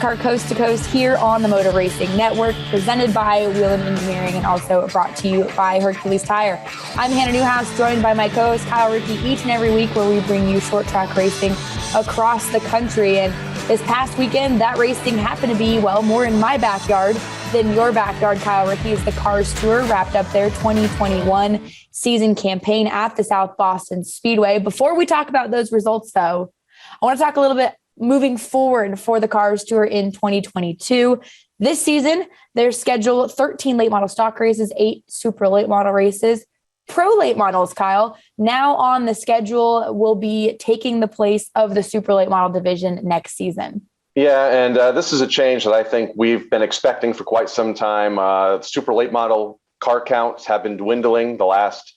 NASCAR Coast to Coast here on the Motor Racing Network, presented by Whelen Engineering and also brought to you by Hercules Tire. I'm Hannah Newhouse, joined by my co-host Kyle Rickey each and every week, where we bring you short track racing across the country. And this past weekend, that racing happened to be, well, more in my backyard than your backyard, Kyle Rickey, as the Cars Tour wrapped up their 2021 season campaign at the South Boston Speedway. Before we talk about those results, though, I want to talk a little bit moving forward for the Cars Tour in 2022. This season, they're scheduled 13 late model stock races, 8 super late model races. Pro late models, Kyle, now on the schedule, will be taking the place of the super late model division next season. Yeah, and this is a change that I think we've been expecting for quite some time. Super late model car counts have been dwindling the last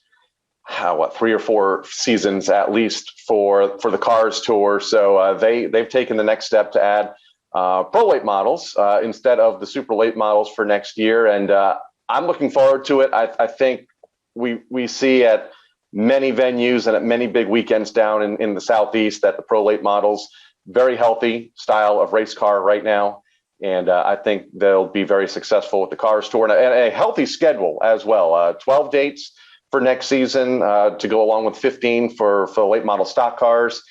3 or 4 seasons at least for the Cars Tour. So they've taken the next step to add pro late models instead of the super late models for next year. And I'm looking forward to it. I think we see at many venues and at many big weekends down in the Southeast that the pro late models, very healthy style of race car right now. And I think they'll be very successful with the Cars Tour and a healthy schedule as well. 12 dates for next season to go along with 15 for late model stock cars.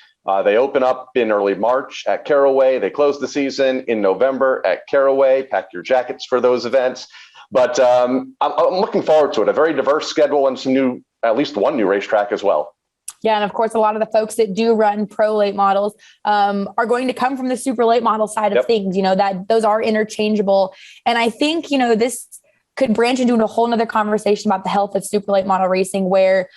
They open up in early March at Caraway. They close the season in November at Caraway. Pack your jackets for those events. But I'm looking forward to it. A very diverse schedule and at least one new racetrack as well. Yeah, and of course, a lot of the folks that do run pro late models are going to come from the super late model side of things. You know, that those are interchangeable. And I think, this could branch into a whole nother conversation about the health of super late model racing, where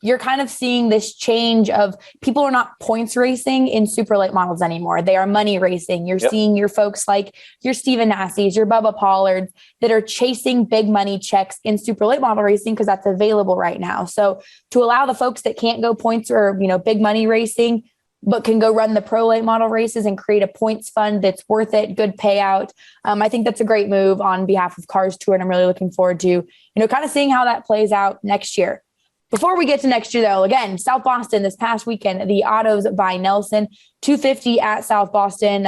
you're kind of seeing this change of people are not points racing in super late models anymore. They are money racing. You're seeing your folks like your Steven Nasseys, your Bubba Pollards that are chasing big money checks in super late model racing because that's available right now. So to allow the folks that can't go points or, big money racing, but can go run the pro late model races and create a points fund that's worth it, good payout. I think that's a great move on behalf of Cars Tour, and I'm really looking forward to, kind of seeing how that plays out next year. Before we get to next year, though, again, South Boston this past weekend, the Autos by Nelson, 250 at South Boston.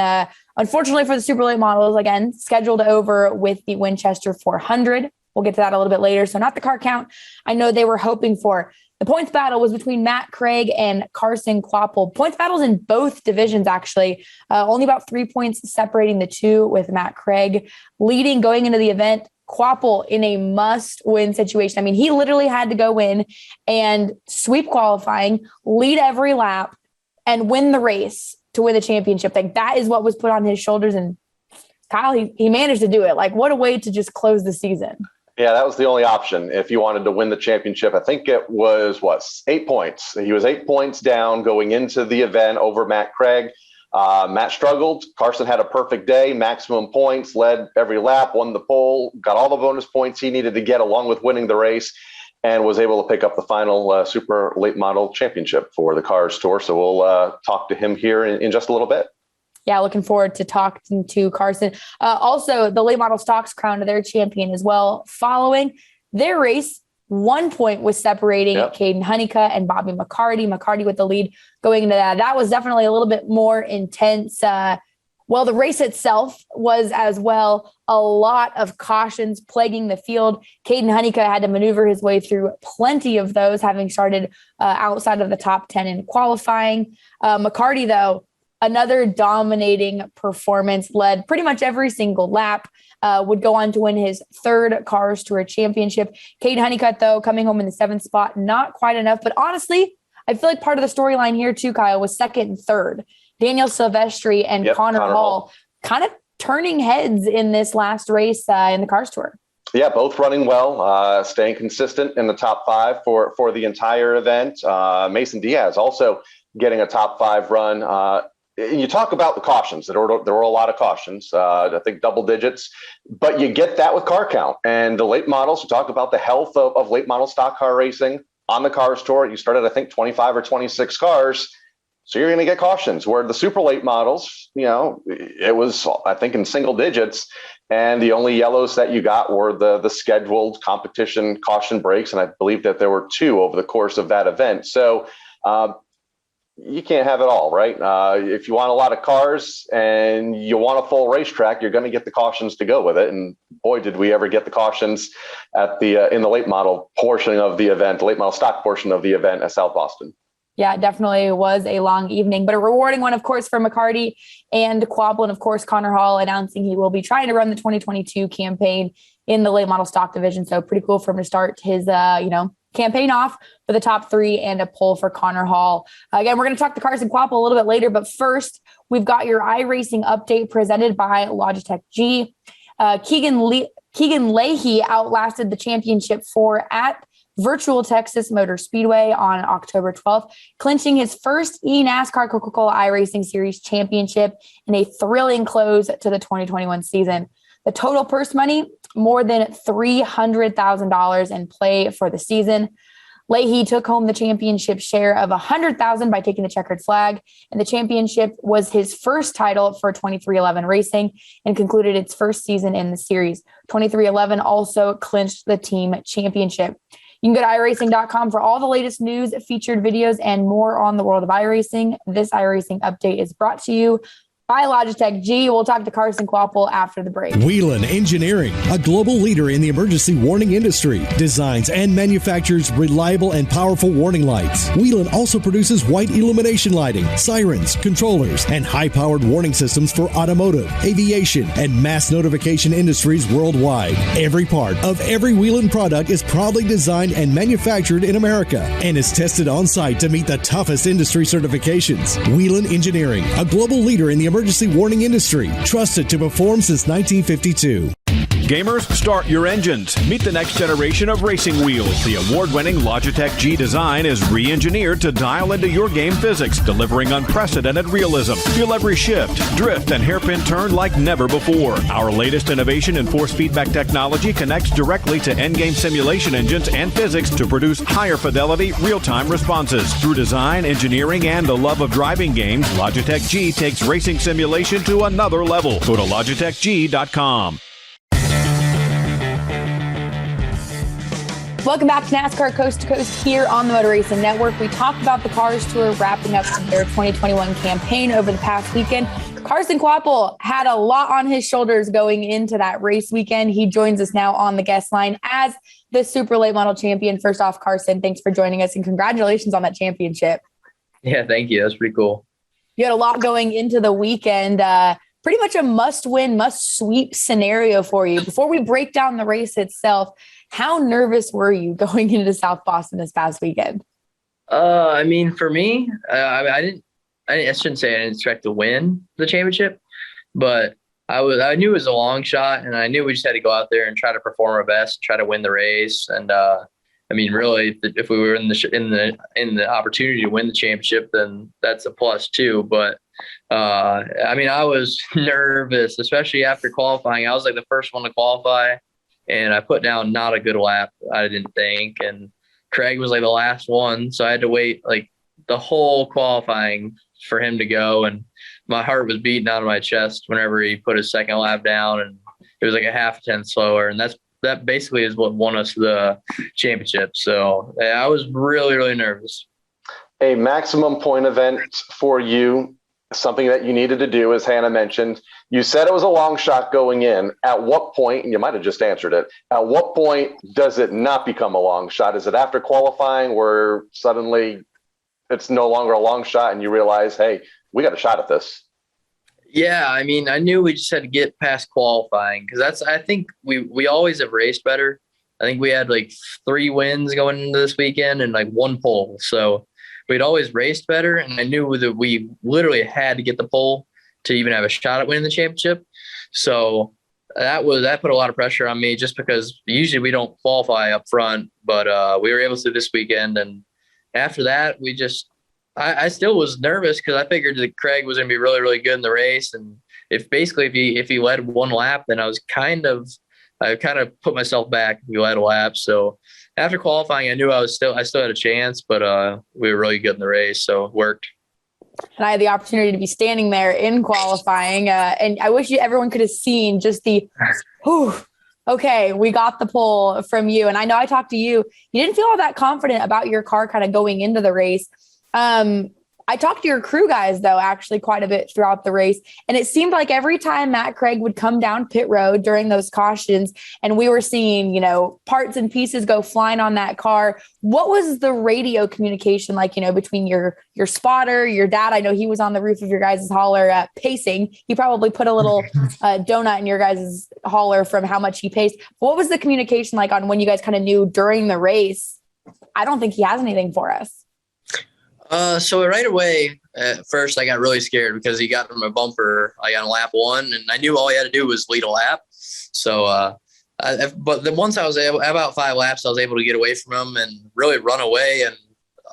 Unfortunately for the super late models, again, scheduled over with the Winchester 400. We'll get to that a little bit later. So not the car count I know they were hoping for. The points battle was between Matt Craig and Carson Kvapil. Points battles in both divisions, actually. Only about 3 points separating the two, with Matt Craig leading going into the event. Kvapil in a must-win situation. I mean, he literally had to go in and sweep qualifying, lead every lap, and win the race to win the championship. Like, that is what was put on his shoulders. And Kyle, he managed to do it. Like, what a way to just close the season. Yeah, that was the only option if you wanted to win the championship. I think it was, 8 points. He was 8 points down going into the event over Matt Craig. Matt struggled. Carson had a perfect day, maximum points, led every lap, won the pole, got all the bonus points he needed to get along with winning the race, and was able to pick up the final super late model championship for the Cars Tour. So we'll talk to him here in just a little bit. Yeah, looking forward to talking to Carson. Also, the late model stocks crowned their champion as well. Following their race, 1 point was separating Caden Honeycutt and Bobby McCarty. McCarty with the lead going into that. That was definitely a little bit more intense. The race itself was as well. A lot of cautions plaguing the field. Caden Honeycutt had to maneuver his way through plenty of those, having started outside of the top 10 in qualifying. McCarty, though, another dominating performance, led pretty much every single lap, would go on to win his 3rd Cars Tour championship. Caden Honeycutt, though, coming home in the 7th spot, not quite enough. But honestly, I feel like part of the storyline here too, Kyle, was 2nd and 3rd. Daniel Silvestri and Connor Hall kind of turning heads in this last race in the Cars Tour. Yeah, both running well, staying consistent in the top 5 for the entire event. Mason Diaz also getting a top 5 run. You talk about the cautions. There were a lot of cautions, I think double digits, but you get that with car count. And the late models, you talk about the health of late model stock car racing on the Cars Tour. You started, I think, 25 or 26 cars. So you're going to get cautions, where the super late models, it was, I think, in single digits. And the only yellows that you got were the scheduled competition caution breaks. And I believe that there were 2 over the course of that event. So you can't have it all, right? If you want a lot of cars and you want a full racetrack, you're going to get the cautions to go with it. And boy, did we ever get the cautions at the in the late model portion of the event, the late model stock portion of the event at South Boston. Yeah, it definitely was a long evening, but a rewarding one, of course, for McCarty and Kvapil. And of course, Connor Hall announcing he will be trying to run the 2022 campaign in the late model stock division. So pretty cool for him to start his, campaign off for the top three and a pole for Connor Hall. Again, we're going to talk to Carson Kvapil a little bit later, but first we've got your iRacing update presented by Logitech G. Keegan Leahy outlasted the championship four at Virtual Texas Motor Speedway on October 12th, clinching his first NASCAR Coca-Cola iRacing Series championship in a thrilling close to the 2021 season. The total purse money, more than $300,000 in play for the season. Leahy took home the championship share of $100,000 by taking the checkered flag, and the championship was his first title for 23XI Racing and concluded its first season in the series. 23XI also clinched the team championship. You can go to iRacing.com for all the latest news, featured videos, and more on the world of iRacing. This iRacing update is brought to you by Logitech G. We'll talk to Carson Kvapil after the break. Whelen Engineering, a global leader in the emergency warning industry, designs and manufactures reliable and powerful warning lights. Whelen also produces white illumination lighting, sirens, controllers, and high-powered warning systems for automotive, aviation, and mass notification industries worldwide. Every part of every Whelen product is proudly designed and manufactured in America and is tested on-site to meet the toughest industry certifications. Whelen Engineering, a global leader in the emergency warning industry, trusted to perform since 1952. Gamers, start your engines. Meet the next generation of racing wheels. The award-winning Logitech G design is re-engineered to dial into your game physics, delivering unprecedented realism. Feel every shift, drift, and hairpin turn like never before. Our latest innovation in force feedback technology connects directly to endgame simulation engines and physics to produce higher fidelity, real-time responses. Through design, engineering, and the love of driving games, Logitech G takes racing simulation to another level. Go to logitechg.com. Welcome back to NASCAR Coast to Coast here on the Motor Racing Network. We talked about the Cars Tour wrapping up their 2021 campaign over the past weekend. Carson Kvapil had a lot on his shoulders going into that race weekend. He joins us now on the guest line as the Super Late Model champion. First off, Carson, thanks for joining us and congratulations on that championship. Yeah, thank you. That's pretty cool. You had a lot going into the weekend. Pretty much a must-win, must-sweep scenario for you. Before we break down the race itself, how nervous were you going into South Boston this past weekend? For me, I shouldn't say I didn't expect to win the championship, but I knew it was a long shot, and I knew we just had to go out there and try to perform our best, try to win the race. And really, if we were in the opportunity to win the championship, then that's a plus too. But I was nervous, especially after qualifying. I was like the first one to qualify, and I put down not a good lap, I didn't think. And Craig was like the last one, so I had to wait like the whole qualifying for him to go. And my heart was beating out of my chest whenever he put his second lap down, and it was like a half tenth slower. And that basically is what won us the championship. So I was really, really nervous. A maximum point event for you, something that you needed to do, as Hannah mentioned. You said it was a long shot going in. At what point, and you might have just answered it, at what point does it not become a long shot? Is it after qualifying where suddenly it's no longer a long shot and you realize, hey, we got a shot at this? Yeah, I knew we just had to get past qualifying, because I think we always have raced better. I think we had like 3 wins going into this weekend and like 1 pole. So we'd always raced better, and I knew that we literally had to get the pole to even have a shot at winning the championship. So that put a lot of pressure on me, just because usually we don't qualify up front, but we were able to this weekend. And after that, I still was nervous, because I figured that Craig was going to be really, really good in the race. And if he led 1 lap, then I kind of put myself back if he led a lap. So after qualifying, I knew I still had a chance, but we were really good in the race, so it worked. And I had the opportunity to be standing there in qualifying, and I wish everyone could have seen just the, okay, we got the pole from you. And I know I talked to you. You didn't feel all that confident about your car kind of going into the race. I talked to your crew guys, though, actually quite a bit throughout the race. And it seemed like every time Matt Craig would come down pit road during those cautions and we were seeing, parts and pieces go flying on that car, what was the radio communication like, between your spotter, your dad? I know he was on the roof of your guys' hauler pacing. He probably put a little donut in your guys' hauler from how much he paced. What was the communication like on when you guys kind of knew during the race? I don't think he has anything for us. So right away, at first I got really scared because he got from a bumper. I got on lap 1 and I knew all he had to do was lead a lap. So, but then once I was about 5 laps, I was able to get away from him and really run away. And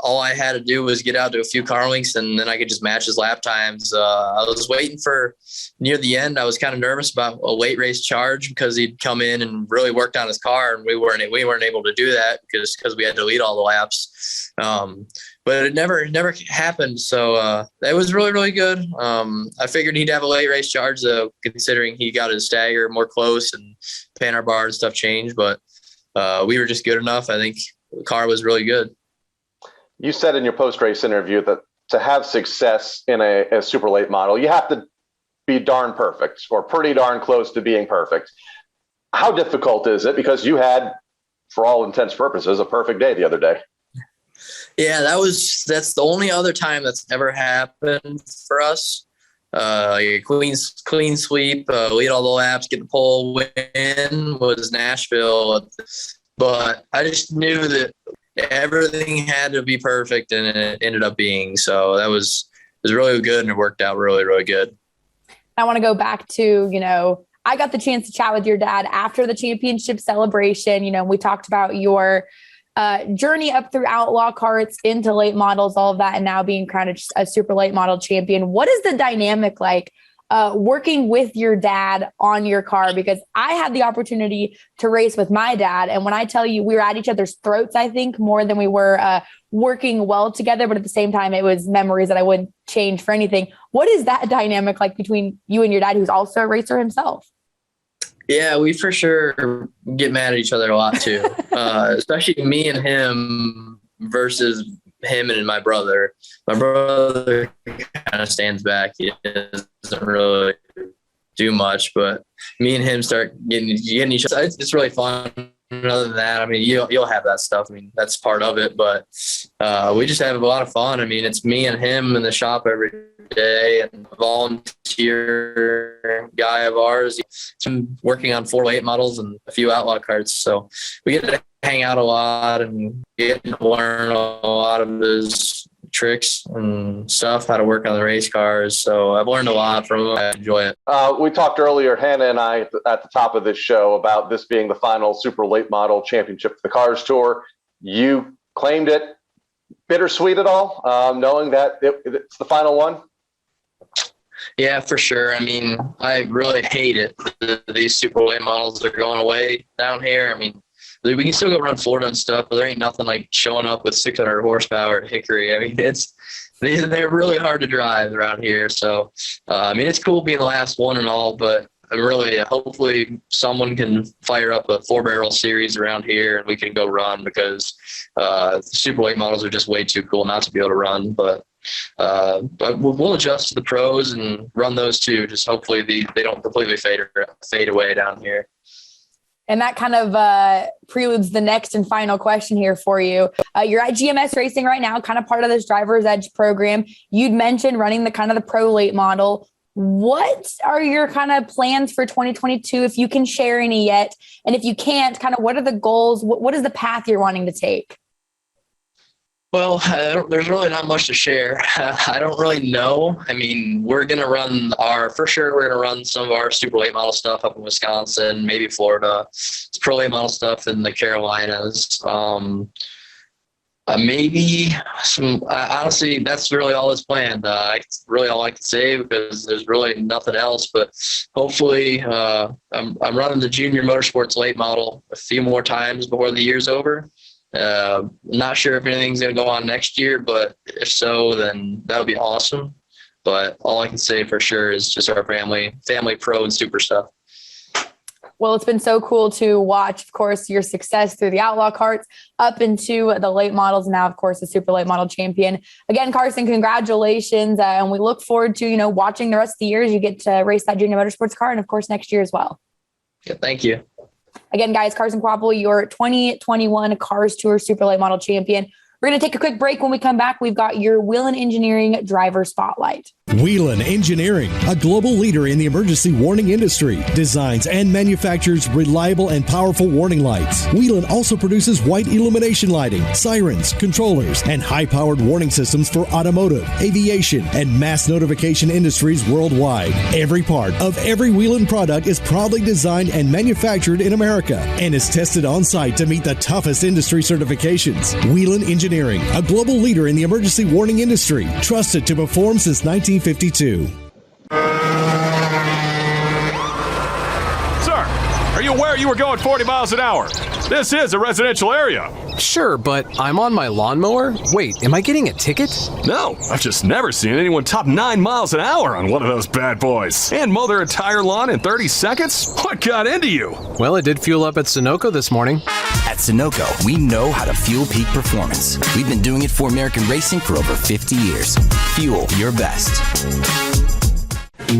all I had to do was get out to a few car links and then I could just match his lap times. I was waiting for near the end. I was kind of nervous about a late race charge because he'd come in and really worked on his car. And we weren't able to do that because we had to lead all the laps. But it never happened. So that was really, really good. I figured he'd have a late race charge, though, considering he got his stagger more close and Panhard bar and stuff changed. But we were just good enough. I think the car was really good. You said in your post-race interview that to have success in a super late model, you have to be darn perfect or pretty darn close to being perfect. How difficult is it? Because you had, for all intents and purposes, a perfect day the other day. Yeah, that's the only other time that's ever happened for us. Clean sweep, lead all the laps, get the pole win was Nashville. But I just knew that everything had to be perfect, and it ended up being. So that was really good, and it worked out really, really good. I want to go back to, I got the chance to chat with your dad after the championship celebration. We talked about your journey up through outlaw carts into late models, all of that, and now being crowned a super late model champion. What is the dynamic like working with your dad on your car? Because I had the opportunity to race with my dad, and when I tell you we were at each other's throats, I think more than we were working well together, but at the same time, it was memories that I wouldn't change for anything. What is that dynamic like between you and your dad, who's also a racer himself? Yeah, we for sure get mad at each other a lot too, especially me and him versus him and my brother. My brother kind of stands back. He doesn't really do much, but me and him start getting each other. It's really fun. And other than that, I mean, you'll have that stuff. I mean, that's part of it, but we just have a lot of fun. I mean, it's me and him in the shop every day, and a volunteer guy of ours. He's been working on 4 late models and a few outlaw carts. So we get to hang out a lot and get to learn a lot of his tricks and stuff, how to work on the race cars. So I've learned a lot from him. I enjoy it. We talked earlier, Hannah and I, at the top of this show about this being the final super late model championship for the Cars Tour. You claimed it. Bittersweet at all, knowing that it's the final one? Yeah, for sure. I mean, I really hate it. These super late models are going away down here. I mean, we can still go run Florida and stuff, but there ain't nothing like showing up with 600 horsepower at Hickory. I mean, they're really hard to drive around here. So, I mean, it's cool being the last one and all, but really, hopefully someone can fire up a 4-barrel series around here and we can go run, because super late models are just way too cool not to be able to run. But we'll adjust to the pros and run those too. Just hopefully they don't completely fade away down here. And that kind of preludes the next and final question here for you. You're at GMS Racing right now, kind of part of this Driver's Edge program. You'd mentioned running the pro late model. What are your kind of plans for 2022, if you can share any yet? And if you can't, kind of what are the goals? What is the path you're wanting to take? Well, there's really not much to share. I don't really know. I mean, we're going to run we're going to run some of our super late model stuff up in Wisconsin, maybe Florida. It's pro late model stuff in the Carolinas. Maybe some, honestly, that's really all that's planned. Really all I can say, because there's really nothing else, but hopefully I'm running the junior motorsports late model a few more times before the year's over. Not sure if anything's going to go on next year, but if so, then that would be awesome. But all I can say for sure is just our family pro and super stuff. Well, it's been so cool to watch, of course, your success through the outlaw carts up into the late models. Now, of course, the super late model champion. Again, Carson, congratulations. And we look forward to, watching the rest of the year as you get to race that junior motorsports car and, of course, next year as well. Yeah, thank you. Again, guys, Carson Kvapil, your 2021 Cars Tour Super Late Model Champion. We're going to take a quick break. When we come back, we've got your Whelen Engineering Driver Spotlight. Whelen Engineering, a global leader in the emergency warning industry, designs and manufactures reliable and powerful warning lights. Whelen also produces white illumination lighting, sirens, controllers, and high-powered warning systems for automotive, aviation, and mass notification industries worldwide. Every part of every Whelen product is proudly designed and manufactured in America and is tested on-site to meet the toughest industry certifications. Whelen Engineering, a global leader in the emergency warning industry, trusted to perform since 1952. Sir, are you aware you were going 40 miles an hour? This is a residential area. Sure, but I'm on my lawnmower? Wait, am I getting a ticket? No, I've just never seen anyone top 9 miles an hour on one of those bad boys. And mow their entire lawn in 30 seconds? What got into you? Well, it did fuel up at Sunoco this morning. At Sunoco, we know how to fuel peak performance. We've been doing it for American racing for over 50 years. Fuel your best.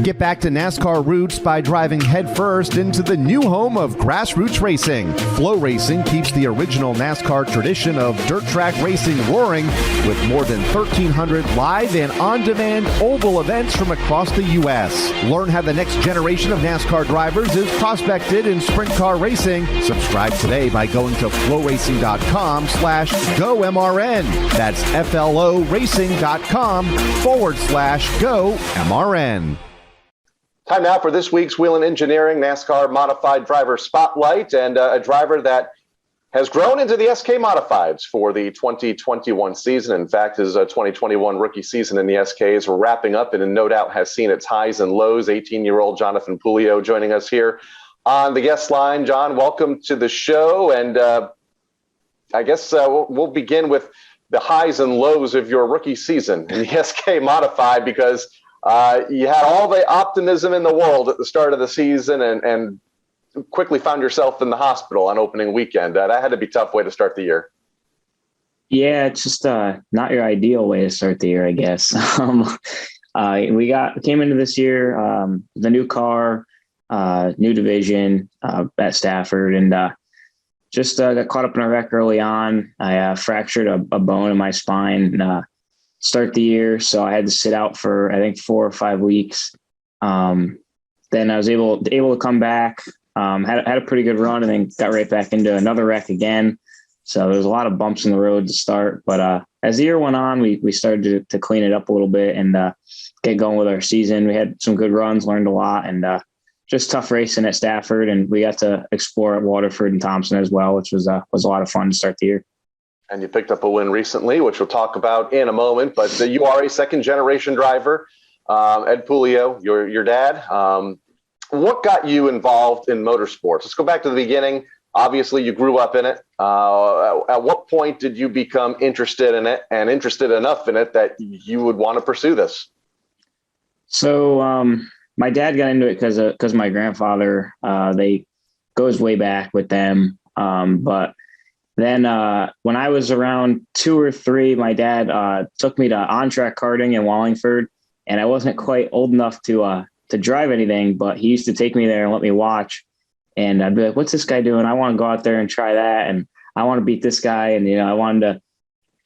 Get back to NASCAR roots by driving headfirst into the new home of grassroots racing. Flow Racing keeps the original NASCAR tradition of dirt track racing roaring with more than 1,300 live and on-demand oval events from across the U.S. Learn how the next generation of NASCAR drivers is prospected in sprint car racing. Subscribe today by going to flowracing.com/GoMRN. That's FLORacing.com/GoMRN. Time now for this week's Whelen Engineering NASCAR Modified Driver Spotlight, and a driver that has grown into the SK Modifieds for the 2021 season. In fact, his 2021 rookie season in the SK is wrapping up and no doubt has seen its highs and lows. 18-year-old Jonathan Puleo joining us here on the guest line. John, welcome to the show. And I guess we'll begin with the highs and lows of your rookie season in the SK Modified, because you had all the optimism in the world at the start of the season and quickly found yourself in the hospital on opening weekend. That had to be a tough way to start the year. Yeah, it's just not your ideal way to start the year, I guess. We came into this year, the new car, new division at Stafford, and just got caught up in a wreck early on. I fractured a bone in my spine start the year, so I had to sit out for I think 4 or 5 weeks. Then I was able to come back, had a pretty good run, and then got right back into another wreck again. So there was a lot of bumps in the road to start, but as the year went on, we started to clean it up a little bit and get going with our season. We had some good runs, learned a lot, and just tough racing at Stafford, and we got to explore at Waterford and Thompson as well, which was a lot of fun to start the year. And you picked up a win recently, which we'll talk about in a moment. But you are a second-generation driver. Ed Puleo, your dad. What got you involved in motorsports? Let's go back to the beginning. Obviously, you grew up in it. At what point did you become interested in it and interested enough in it that you would want to pursue this? So my dad got into it because my grandfather, they goes way back with them. But then when I was around 2 or 3, my dad took me to on-track karting in Wallingford, and I wasn't quite old enough to drive anything, but he used to take me there and let me watch. And I'd be like, what's this guy doing? I want to go out there and try that. And I want to beat this guy. And,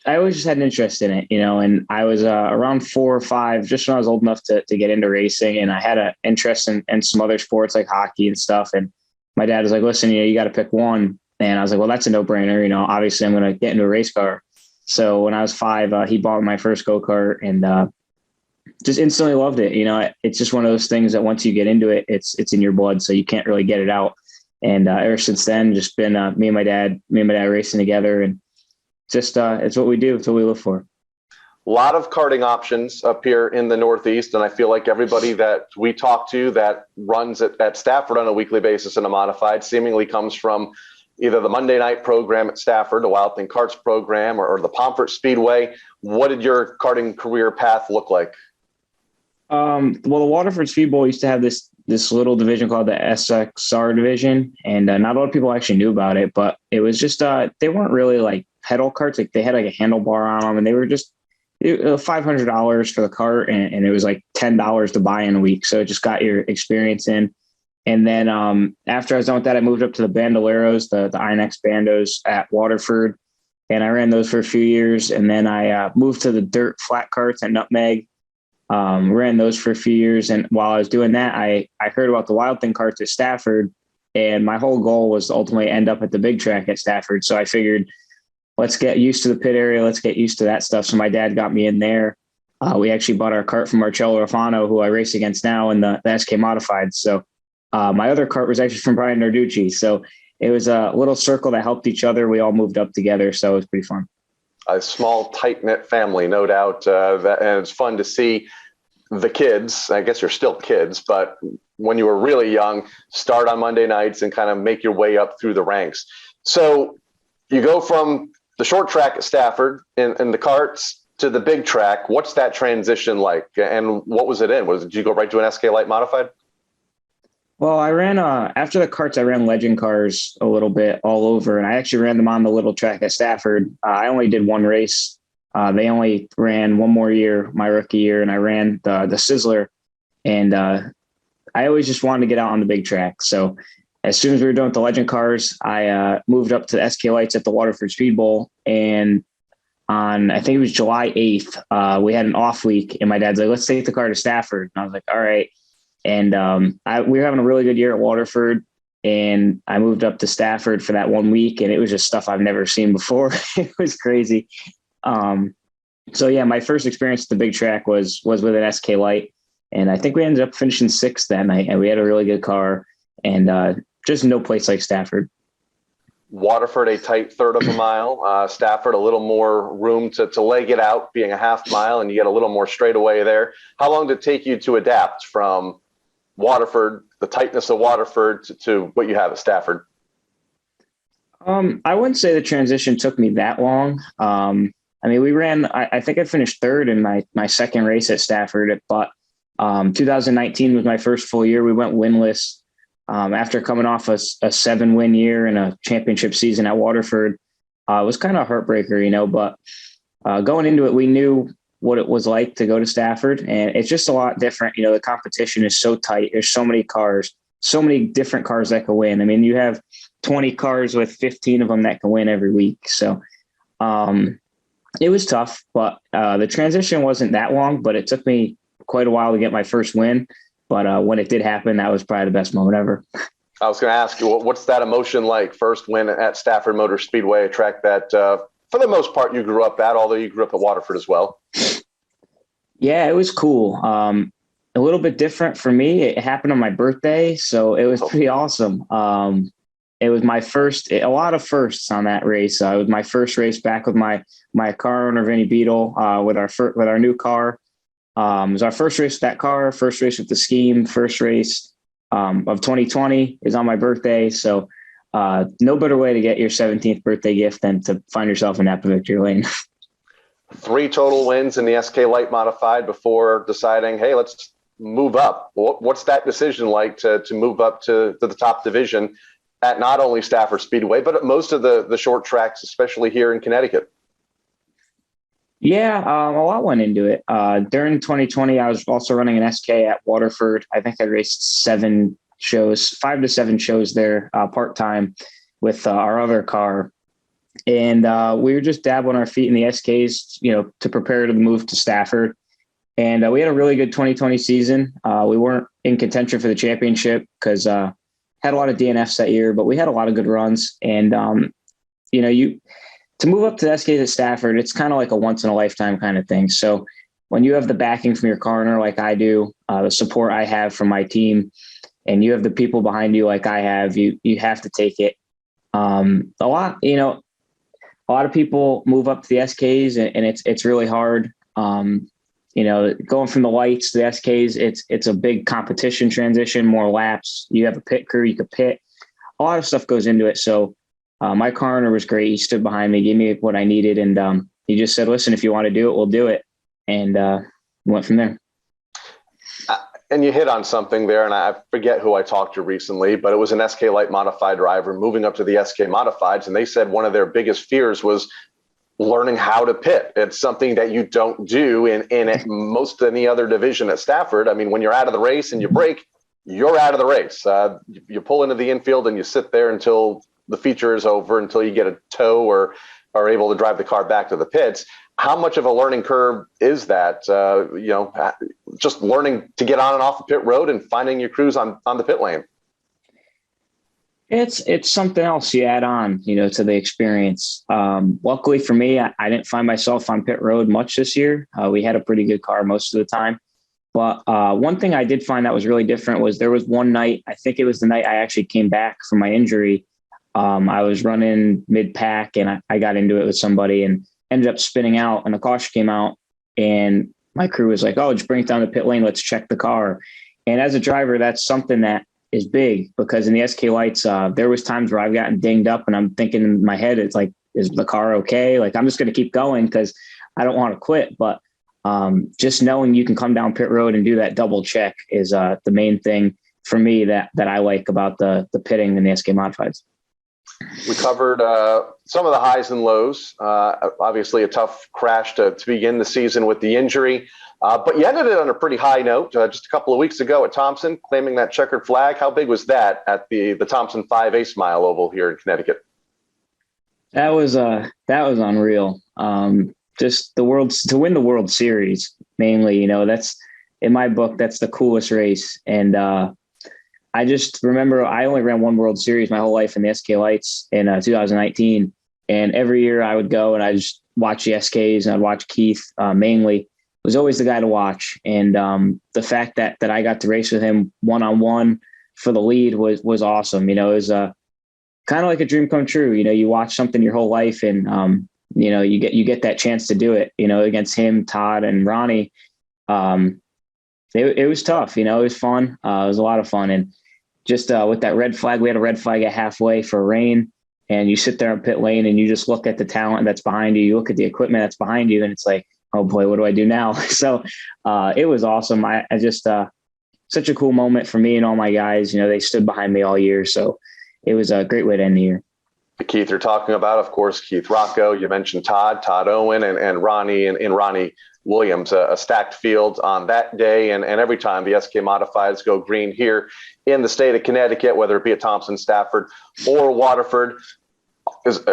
I always just had an interest in it, and I was around 4 or 5, just when I was old enough to get into racing. And I had an interest in some other sports like hockey and stuff. And my dad was like, listen, you got to pick one. And I was like, well, that's a no-brainer. Obviously I'm going to get into a race car. So when I was 5, he bought my first go-kart and just instantly loved it. It's just one of those things that once you get into it, it's in your blood, so you can't really get it out. And ever since then, just been me and my dad racing together, and just it's what we do. It's what we live for. A lot of karting options up here in the Northeast, and I feel like everybody that we talk to that runs at Stafford on a weekly basis in a modified seemingly comes from either the Monday night program at Stafford, the Wild Thing Karts program, or the Pomfret Speedway. What did your karting career path look like? Well, the Waterford Speedway used to have this this little division called the SXR division, and not a lot of people actually knew about it, but it was just they weren't really like pedal carts. Like they had like a handlebar on them, and they were just $500 for the cart, and it was like $10 to buy in a week. So it just got your experience in. And then after I was done with that, I moved up to the Bandoleros, the INX Bandos at Waterford, and I ran those for a few years. And then I moved to the dirt flat carts at Nutmeg, ran those for a few years. And while I was doing that, I heard about the Wild Thing carts at Stafford, and my whole goal was to ultimately end up at the big track at Stafford. So I figured, let's get used to the pit area. Let's get used to that stuff. So my dad got me in there. We actually bought our cart from Marcello Rafano, who I race against now in the SK Modified. So my other cart was actually from Brian Narducci. So it was a little circle that helped each other. We all moved up together. So it was pretty fun. A small, tight-knit family, no doubt. And it's fun to see the kids, I guess you're still kids, but when you were really young, start on Monday nights and kind of make your way up through the ranks. So you go from the short track at Stafford in the carts to the big track. What's that transition like? And what was it in? Did you go right to an SK Light Modified? Well, I ran, after the carts, I ran legend cars a little bit all over, and I actually ran them on the little track at Stafford. I only did one race. They only ran one more year, my rookie year, and I ran the Sizzler. And I always just wanted to get out on the big track. So as soon as we were done with the legend cars, I moved up to the SK Lights at the Waterford Speed Bowl. And on, I think it was July 8th, we had an off week, and my dad's like, let's take the car to Stafford. And I was like, all right. And we were having a really good year at Waterford, and I moved up to Stafford for that 1 week, and it was just stuff I've never seen before. It was crazy. So yeah, my first experience at the big track was with an SK Light, and I think we ended up finishing 6th that night, and we had a really good car, and just no place like Stafford. Waterford, a tight third of a mile. Stafford, a little more room to leg it out, being a half mile, and you get a little more straightaway there. How long did it take you to adapt from Waterford, the tightness of Waterford, to what you have at Stafford? I wouldn't say the transition took me that long. I mean, we ran, I think I finished third in my second race at Stafford, but 2019 was my first full year. We went winless after coming off a 7-win year and a championship season at Waterford. It was kind of a heartbreaker, but going into it, we knew what it was like to go to Stafford, and it's just a lot different. The competition is so tight. There's so many cars, so many different cars that can win. I mean, you have 20 cars with 15 of them that can win every week. So it was tough, but the transition wasn't that long, but it took me quite a while to get my first win. But when it did happen, that was probably the best moment ever. I was going to ask you, what's that emotion like? First win at Stafford Motor Speedway, a track that for the most part you grew up at, although you grew up at Waterford as well. Yeah, it was cool. A little bit different for me. It happened on my birthday, so it was pretty awesome. It was my first, a lot of firsts on that race. It was my first race back with my car owner, Vinny Beetle, with our new car. It was our first race with that car, first race with the scheme, first race of 2020 is on my birthday. So no better way to get your 17th birthday gift than to find yourself in Napa Victory Lane. 3 total wins in the SK Light Modified before deciding, hey, let's move up. What's that decision like to move up to the top division at not only Stafford Speedway, but at most of the short tracks, especially here in Connecticut? Yeah, a lot went into it. During 2020, I was also running an SK at Waterford. I think I raced 5 to 7 shows there part-time with our other car. And we were just dabbling our feet in the SKs, to prepare to move to Stafford. And we had a really good 2020 season. We weren't in contention for the championship because had a lot of DNFs that year, but we had a lot of good runs. And, to move up to the SKs at Stafford, it's kind of like a once in a lifetime kind of thing. So when you have the backing from your car owner, like I do, the support I have from my team, and you have the people behind you, like I have, you have to take it. A lot of people move up to the SKs and it's really hard. Going from the lights to the SKs, it's a big competition transition, more laps. You have a pit crew, you could pit. A lot of stuff goes into it. So my car owner was great. He stood behind me, gave me what I needed. And he just said, listen, if you want to do it, we'll do it. And went from there. And you hit on something there, and I forget who I talked to recently, but it was an SK Light Modified driver moving up to the SK Modifieds, and they said one of their biggest fears was learning how to pit. It's something that you don't do in most any other division at Stafford. I mean, when you're out of the race and you break, you're out of the race. You pull into the infield and you sit there until the feature is over, until you get a tow or are able to drive the car back to the pits. How much of a learning curve is that, just learning to get on and off the pit road and finding your crews on the pit lane? It's something else you add on, to the experience. Luckily for me, I didn't find myself on pit road much this year. We had a pretty good car most of the time. But one thing I did find that was really different was there was one night, I think it was the night I actually came back from my injury. I was running mid-pack and I got into it with somebody and ended up spinning out, and the caution came out, and my crew was like, "Oh, just bring it down the pit lane. Let's check the car." And as a driver, that's something that is big, because in the SK Lights, there was times where I've gotten dinged up and I'm thinking in my head, it's like, is the car okay? Like, I'm just going to keep going because I don't want to quit. But just knowing you can come down pit road and do that double check is the main thing for me that I like about the pitting in the SK Modifieds. We covered some of the highs and lows. Obviously, a tough crash to begin the season with the injury. But you ended it on a pretty high note just a couple of weeks ago at Thompson, claiming that checkered flag. How big was that at the Thompson 5 Ace Mile Oval here in Connecticut? That was unreal. Just to win the World Series, mainly, that's in my book, that's the coolest race. And I just remember I only ran one World Series my whole life in the SK Lights in 2019. And every year I would go and I just watch the SKs, and I'd watch Keith mainly. Was always the guy to watch. And the fact that I got to race with him one-on-one for the lead was awesome. It was kind of like a dream come true. You watch something your whole life and, you get that chance to do it, against him, Todd and Ronnie. It was tough, it was fun. It was a lot of fun. And just with that red flag, we had a red flag at halfway for rain, and you sit there in pit lane and you just look at the talent that's behind you. You look at the equipment that's behind you, and it's like, oh boy, what do I do now? So it was awesome. I just such a cool moment for me and all my guys. They stood behind me all year. So it was a great way to end the year. Keith, you're talking about, of course, Keith Rocco. You mentioned Todd Owen, and Ronnie and Ronnie Williams, a stacked field on that day. And every time the SK Modifieds go green here in the state of Connecticut, whether it be at Thompson, Stafford, or Waterford.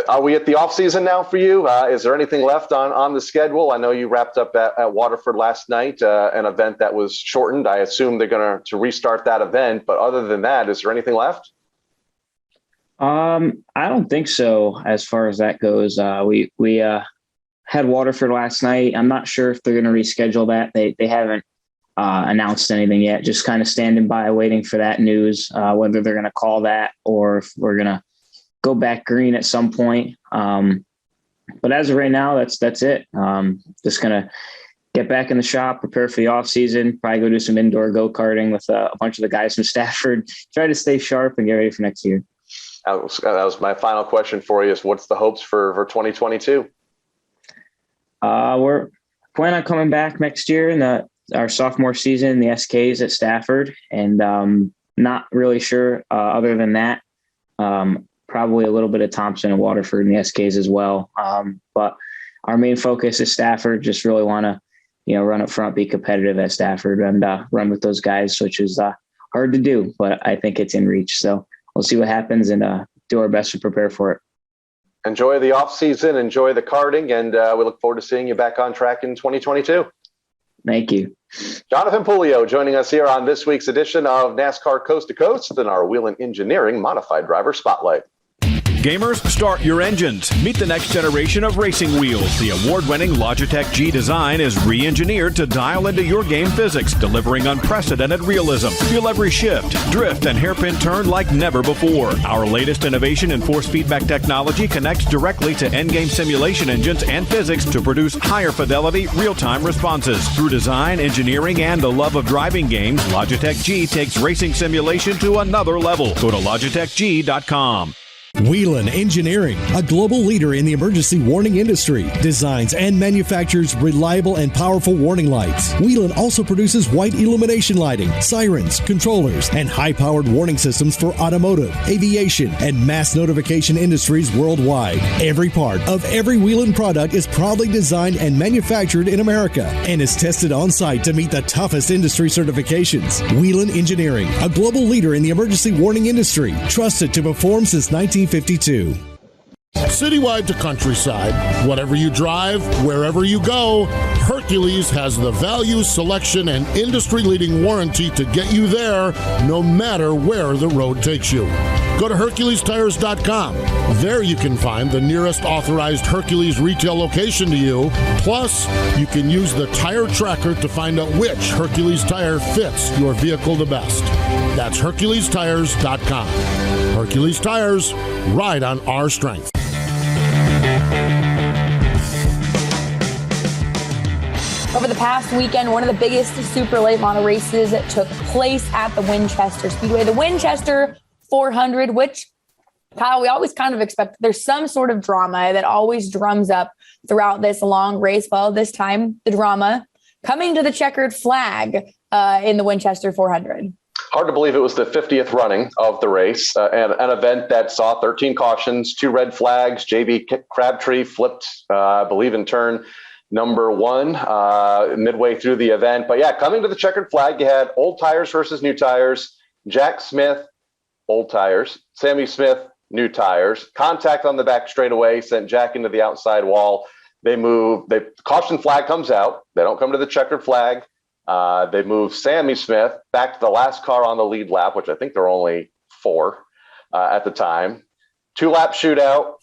Are we at the off season now for you? Is there anything left on the schedule? I know you wrapped up at Waterford last night, an event that was shortened. I assume they're going to restart that event. But other than that, is there anything left? I don't think so. As far as that goes, we had Waterford last night. I'm not sure if they're going to reschedule that. They haven't announced anything yet. Just kind of standing by, waiting for that news, whether they're going to call that or if we're going to go back green at some point. But as of right now, that's it. Just going to get back in the shop, prepare for the off season, probably go do some indoor go-karting with a bunch of the guys from Stafford, try to stay sharp and get ready for next year. That was my final question for you, is what's the hopes for 2022? We're planning on coming back next year in our sophomore season, the SKs at Stafford, and not really sure other than that. Probably a little bit of Thompson and Waterford and the SKs as well. But our main focus is Stafford. Just really want to, run up front, be competitive at Stafford, and run with those guys, which is hard to do, but I think it's in reach. So we'll see what happens and do our best to prepare for it. Enjoy the off season, enjoy the karting, and we look forward to seeing you back on track in 2022. Thank you. Jonathan Puleo joining us here on this week's edition of NASCAR Coast to Coast and our Whelen Engineering Modified Driver Spotlight. Gamers, start your engines. Meet the next generation of racing wheels. The award-winning Logitech G design is re-engineered to dial into your game physics, delivering unprecedented realism. Feel every shift, drift, and hairpin turn like never before. Our latest innovation in force feedback technology connects directly to endgame simulation engines and physics to produce higher fidelity, real-time responses. Through design, engineering, and the love of driving games, Logitech G takes racing simulation to another level. Go to logitechg.com. Whelen Engineering, a global leader in the emergency warning industry, designs and manufactures reliable and powerful warning lights. Whelen also produces white illumination lighting, sirens, controllers, and high-powered warning systems for automotive, aviation, and mass notification industries worldwide. Every part of every Whelen product is proudly designed and manufactured in America and is tested on-site to meet the toughest industry certifications. Whelen Engineering, a global leader in the emergency warning industry, trusted to perform since 1952. Citywide to countryside, whatever you drive, wherever you go, Hercules has the value, selection, and industry-leading warranty to get you there, no matter where the road takes you. Go to HerculesTires.com. There you can find the nearest authorized Hercules retail location to you. Plus, you can use the tire tracker to find out which Hercules tire fits your vehicle the best. That's HerculesTires.com. Hercules Tires, ride on our strength. Over the past weekend, one of the biggest super late model races that took place at the Winchester Speedway, the Winchester 400, which, Kyle, we always kind of expect there's some sort of drama that always drums up throughout this long race. Well, this time the drama coming to the checkered flag in the Winchester 400. Hard to believe it was the 50th running of the race, and an event that saw 13 cautions, 2 red flags. JB Crabtree flipped, I believe, in turn number 1 midway through the event. But yeah, coming to the checkered flag, you had old tires versus new tires. Jack Smith, old tires. Sammy Smith, new tires. Contact on the back straightaway sent Jack into the outside wall. They move. The caution flag comes out. They don't come to the checkered flag. They move Sammy Smith back to the last car on the lead lap, which I think there were only 4 at the time. 2-lap shootout.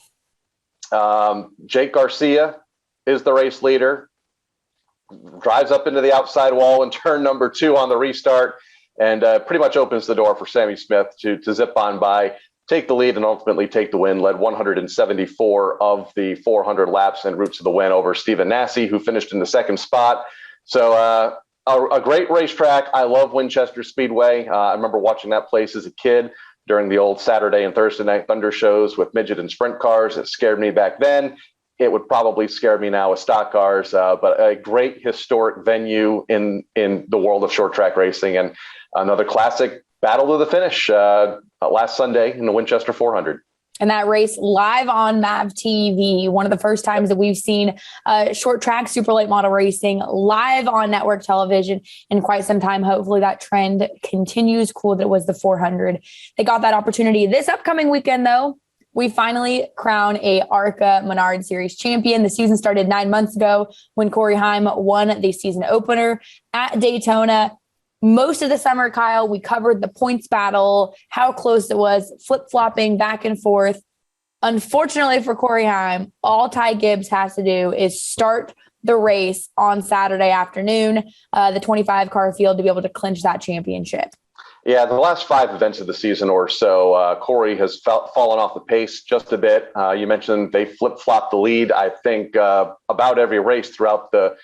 Jake Garcia is the race leader. Drives up into the outside wall in turn number 2 on the restart, and pretty much opens the door for Sammy Smith to zip on by, take the lead, and ultimately take the win. Led 174 of the 400 laps en route to the win over Stephen Nasse, who finished in the 2nd spot. So a great racetrack. I love Winchester Speedway. I remember watching that place as a kid during the old Saturday and Thursday night Thunder shows with midget and sprint cars. It scared me back then. It would probably scare me now with stock cars, but a great historic venue in the world of short track racing, and another classic battle to the finish last Sunday in the Winchester 400. And that race live on MAV TV, one of the first times that we've seen short track super late model racing live on network television in quite some time. Hopefully that trend continues. Cool that it was the 400. They got that opportunity this upcoming weekend, though. We finally crown a ARCA Menard Series champion. The season started 9 months ago when Corey Heim won the season opener at Daytona. Most of the summer, Kyle, we covered the points battle, how close it was, flip-flopping back and forth. Unfortunately for Corey Heim, all Ty Gibbs has to do is start the race on Saturday afternoon, the 25-car field, to be able to clinch that championship. Yeah, the last 5 events of the season or so, Corey has fallen off the pace just a bit. You mentioned they flip-flopped the lead, I think, about every race throughout the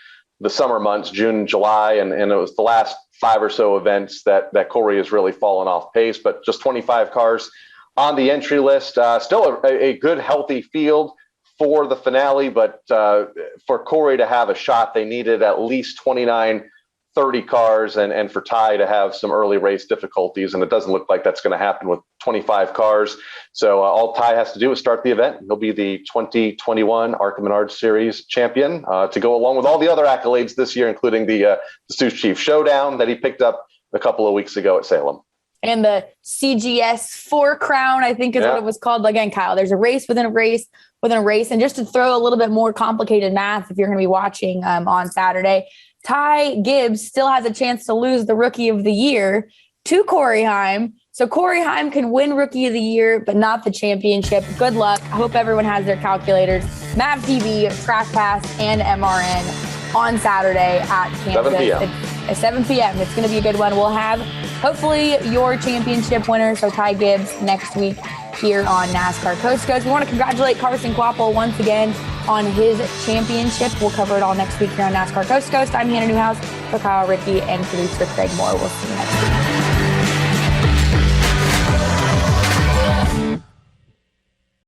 summer months, June, July, and it was the last 5 or so events that Corey has really fallen off pace, but just 25 cars on the entry list. Still a good, healthy field for the finale, but for Corey to have a shot, they needed at least 29 30 cars and for Ty to have some early race difficulties. And it doesn't look like that's going to happen with 25 cars. So all Ty has to do is start the event. He'll be the 2021 ARCA Menard Series champion to go along with all the other accolades this year, including the Sioux Chief Showdown that he picked up a couple of weeks ago at Salem. And the CGS 4 crown, I think is what it was called. Again, Kyle, there's a race within a race within a race. And just to throw a little bit more complicated math, if you're going to be watching on Saturday, Ty Gibbs still has a chance to lose the Rookie of the Year to Corey Heim. So Corey Heim can win Rookie of the Year, but not the championship. Good luck. I hope everyone has their calculators. MAV TV, Track Pass, and MRN on Saturday at Kansas. 7 p.m. At 7 p.m. It's going to be a good one. We'll have hopefully your championship winner, so Ty Gibbs, next week here on NASCAR Coast to Coast. We want to congratulate Carson Kvapil once again on his championship. We'll cover it all next week here on NASCAR Coast to Coast. I'm Hannah Newhouse for Kyle, Rickey, and producer Craig Moore. We'll see you next week.